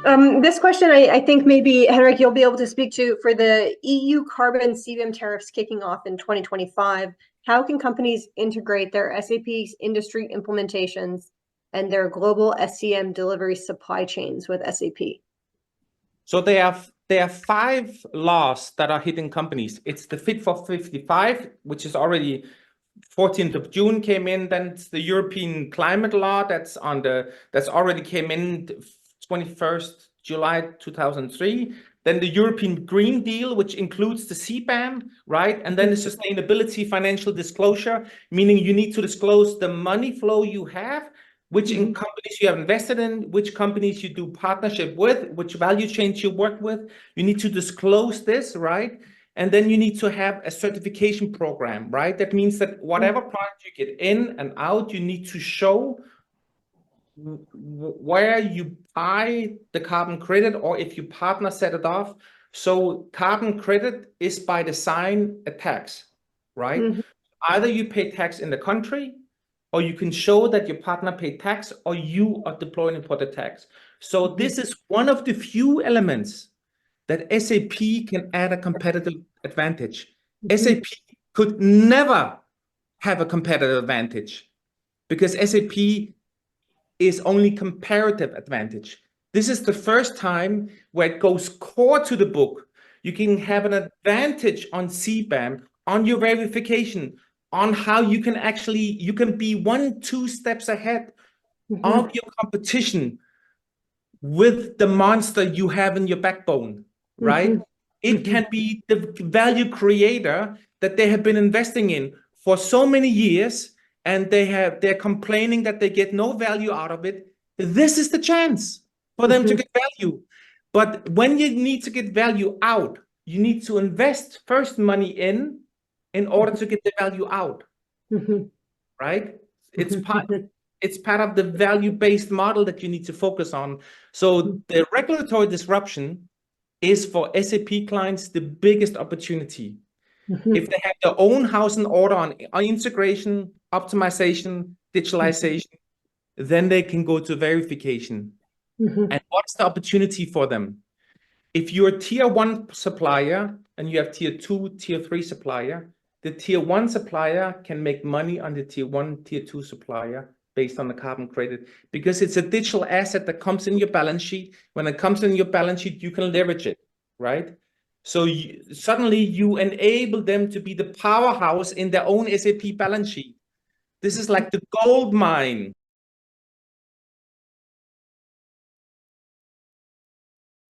This question, I think maybe, Henrik, you'll be able to speak to for the EU carbon CBAM tariffs kicking off in 2025. How can companies integrate their SAP industry implementations and their global SCM delivery supply chains with SAP? So there are 5 laws that are hitting companies. It's the Fit for 55, which is already 14th of June came in. Then it's the European climate law that's already came in 21st July 2003. Then the European Green Deal, which includes the CBAM, right? And then the sustainability financial disclosure, meaning you need to disclose the money flow you have, which in companies you have invested in, which companies you do partnership with, which value chains you work with. You need to disclose this, right? And then you need to have a certification program, right? That means that whatever product you get in and out, you need to show where you buy the carbon credit, or if you partner set it off. So carbon credit is by design a tax, right? Either you pay tax in the country, or you can show that your partner paid tax, or you are deploying for the tax. So this is one of the few elements that SAP can add a competitive advantage. SAP could never have a competitive advantage because SAP is only comparative advantage. This is the first time where it goes core to the book. You can have an advantage on CBAM, on your verification, on how you can be 1-2 steps ahead of your competition with the monster you have in your backbone, right? It can be the value creator that they have been investing in for so many years, and they're complaining that they get no value out of it. This is the chance for them to get value. But when you need to get value out, you need to invest first money in order to get the value out, right? It's part of the value-based model that you need to focus on. So the regulatory disruption is for SAP clients the biggest opportunity. If they have their own house in order on integration, optimization, digitalization, then they can go to verification. And what's the opportunity for them? If you're a tier 1 supplier and you have tier 2, tier 3 supplier, the tier 1 supplier can make money on the tier 1, tier 2 supplier based on the carbon credit, because it's a digital asset that comes in your balance sheet. When it comes in your balance sheet, you can leverage it, right? So suddenly you enable them to be the powerhouse in their own SAP balance sheet. This is like the gold mine